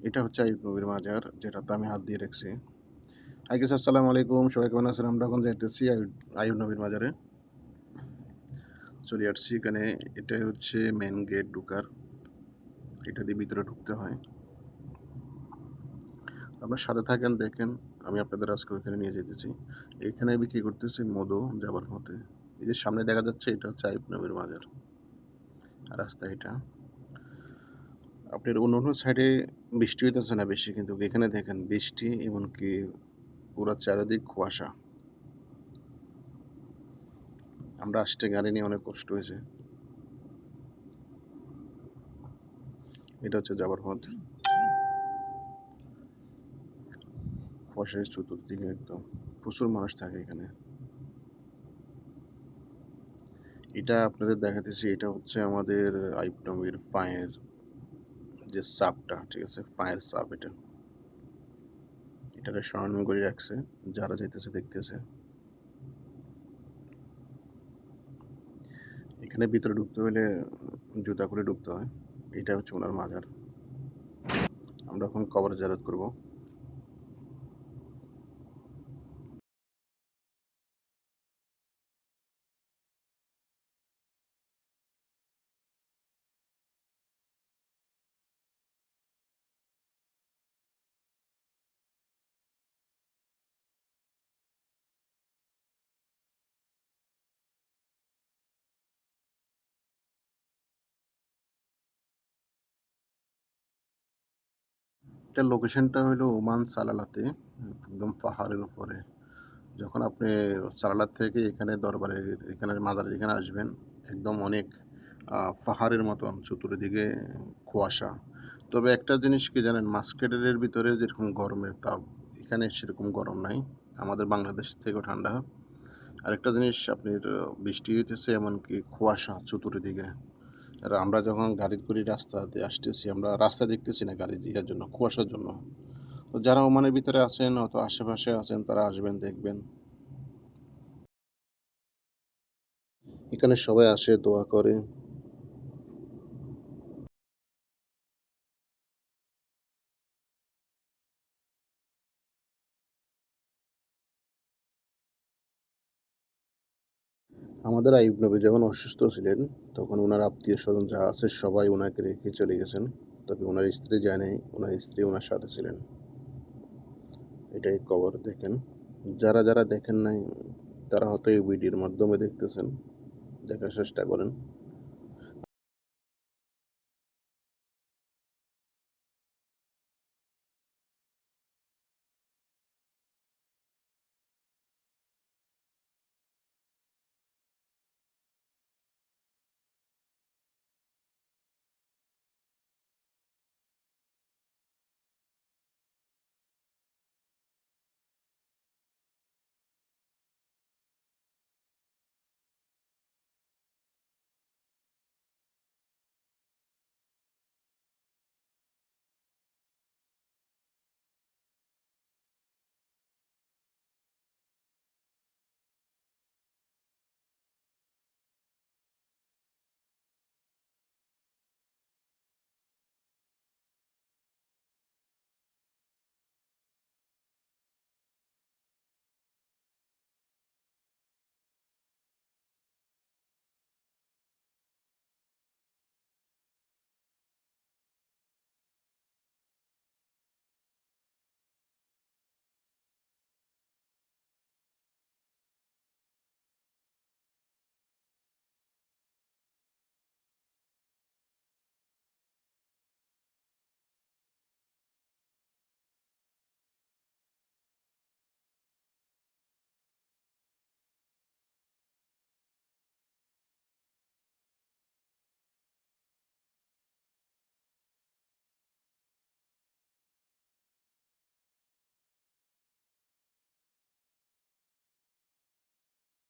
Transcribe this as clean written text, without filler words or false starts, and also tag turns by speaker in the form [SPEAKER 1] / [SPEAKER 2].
[SPEAKER 1] এটা হচ্ছে আইয়ুব নবীর মাজার, যেটাতে আমি হাত দিয়ে রেখেছি। হাই গাইস, আসসালামু আলাইকুম। সবাই কেমন আছেন? আমরা এখন যাইতেছি আইয়ুব নবীর মাজারে। চলে আসছি এখানে। এটাই হচ্ছে মেন গেট ঢুকার। এটা দিয়ে ভিতরে ঢুকতে হয়। আপনার সাথে থাকেন, দেখেন। আমি আপনাদের আজকে ওইখানে নিয়ে যেতেছি। এখানে বিক্রি করতেছি মধু যাবার পথে। এই যে সামনে দেখা যাচ্ছে, এটা হচ্ছে আইয়ুব নবীর মাজার। রাস্তা এটা। আপনার অন্য অন্য সাইডে বৃষ্টি হইতেছে না বেশি, কিন্তু এখানে দেখেন বৃষ্টি, এমনকি পুরা চারিদিক কুয়াশা। আমরা আসতে গাড়ি নিয়ে অনেক কষ্ট হয়েছে। এটা হচ্ছে যাবার পথ। কুয়াশার চতুর্দিকে একদম প্রচুর মানুষ থাকে এখানে। এটা আপনাদের দেখাতেছি, এটা হচ্ছে আমাদের আইয়ুব নবীর পায়ের যে সাপটা, ঠিক আছে, পায়ের সাপ এটা। এটাকে স্মরণ করে রাখছে, যারা যাইতেছে দেখতেছে। এখানে ভিতরে ঢুকতে হলে জুতা করে ঢুকতে হয়। এটা হচ্ছে ওনার মাজার। আমরা এখন কবর জিয়ারত করব। এটার লোকেশনটা হলো ওমান সালালাতে, একদম পাহাড়ের উপরে। যখন আপনি সালালাত থেকে এখানে দরবারের এখানে মাজারের এখানে আসবেন, একদম অনেক পাহাড়ের মতন চতুর্দিকে কুয়াশা। তবে একটা জিনিস কি জানেন, মাস্কেটের ভিতরে যেরকম গরমের তাপ, এখানে সেরকম গরম নাই। আমাদের বাংলাদেশ থেকেও ঠান্ডা। আরেকটা জিনিস, আপনার বৃষ্টি হইতেছে, এমনকি কুয়াশা চতুর্দিকে। আর আমরা যখন গাড়ি করে রাস্তাতে আসতেছি, আমরা রাস্তা দেখতেছি না গাড়ি ইয়ার জন্য, কুয়াশার জন্য। তো যারা ওমানের ভিতরে আছেন অথবা আশেপাশে আছেন, তারা আসবেন, দেখবেন। এখানে সবাই আসে, দোয়া করে। আমাদের আইয়ুব নবী যখন অসুস্থ ছিলেন, তখন ওনার আত্মীয় স্বজন যা আছে সবাই ওনাকে রেখে চলে গেছেন। তবে ওনার স্ত্রী যায় নাই, ওনার স্ত্রী ওনার সাথে ছিলেন। এটাই কবর, দেখেন। যারা যারা দেখেন নাই, তারা হয়তো এই ভিডিওর মাধ্যমে দেখতেছেন। দেখার চেষ্টা করেন।